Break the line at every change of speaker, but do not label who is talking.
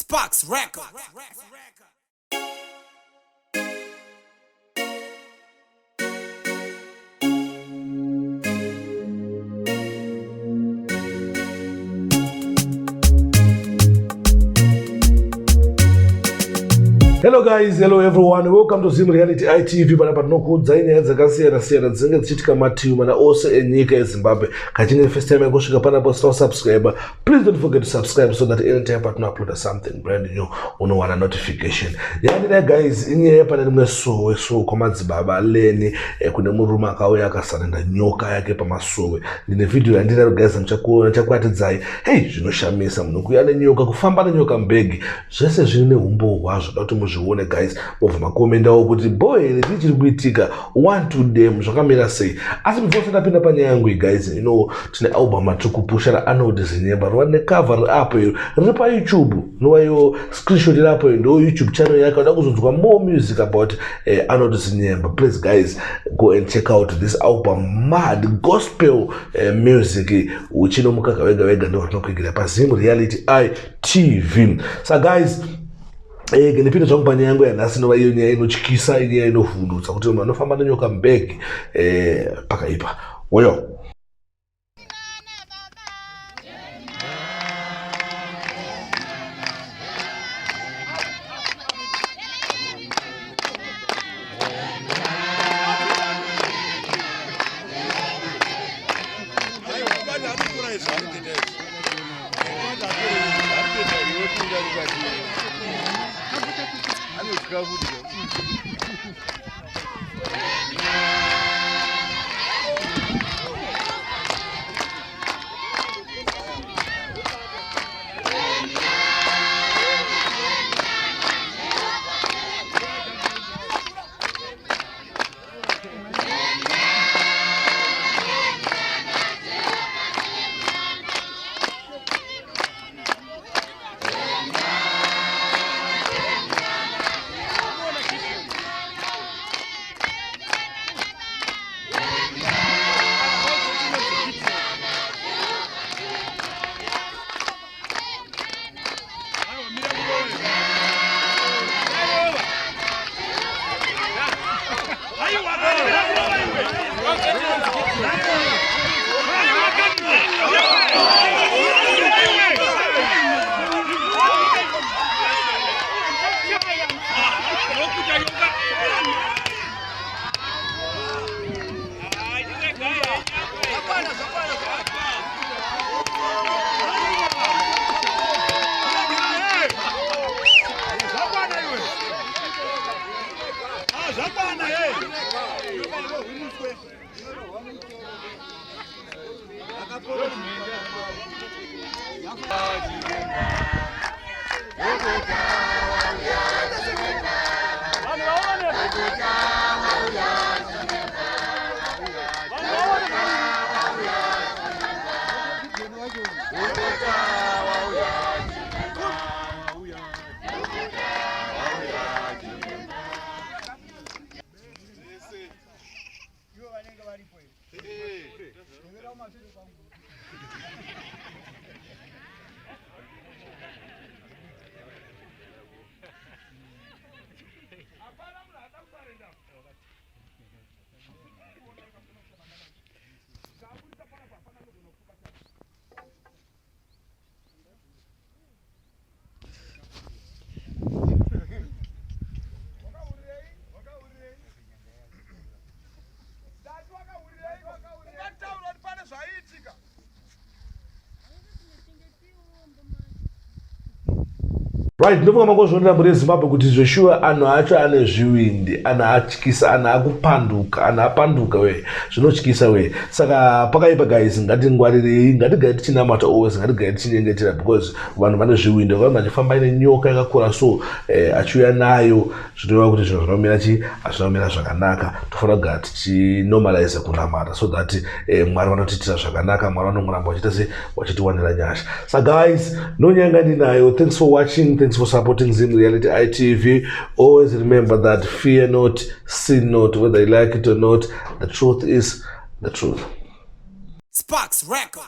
Sparks Record.
Hello guys, hello everyone, welcome to Zim Reality ITV. Panapa tinokudza inyaya dzakasiyana-siyana dzinenge dzichiitika mativi mana ose enyika yeZimbabwe. Kachinge first time yakosvika panapo usina subscriber, please don't forget to subscribe so that anytime patinoupload something brand new unowana notification. Yandida guys, inyaya pana rimwe sowe kwa Madzibaba Lenny, kune murume auya akasarenda nyoka yake pamasowe. Ndine video yandinaro guys muchakuona chakwatidzai. Hey, zvinoshamisa munhu kuuya nenyoka, kufamba nenyoka mbegi. Zvese zvine humbo hwazvo kuti muzvione guys. Mobva makomendawo kuti boy iri chiri kuitika one to them zvakamira sei. Asi before tapinda panyaya yangu guys, you know tine album atikupusha raanode zinyemba rwane cover apo riri pa YouTube. Nowayo screenshot irapo ndo YouTube channel yake wada kuzonzwa more music about anode zinyemba. Please guys, go and check out this album, mad gospel music uchino mukaka wega ndo tinokuigira pa Zim Reality ITV. So guys, nipinde zvangu panyaya yangu yanhasi nova iyo nyaya inotyisa, inyaya inovhundutsa kuti munhu anofamba nenyoka mbegi pakaipa. Oyo right, ndinofunga mangozvionera muri Zimbabwe kuti zveshuwa anhu acho ane zviwindi, anhu atyisa, anhu akupanduka, anhu apanduka we, zvinotyisa we. Saka pakaipa guys, ngatingwarirei, ngatigare tichinamata always, ngatigare tichinyengetera because vanhu vane zviwindi, vanhu vachifamba ine nyoka yakakura so achiuya nayo zvinoreva kuti zvinhu zvinomira hazvinomira zvakanaka. Tofanira kugara tichinormalize kunamata so that Mwari vanotiitira zvakanaka, Mwari vanongoramba vachiita se vachitiwanira nyasha. So guys, nonyanga ndinayo. Thanks for watching. Thanks for supporting Zim Reality ITV. Always remember that fear not, sin not, whether you like it or not. The truth is the truth.
Sparks Record.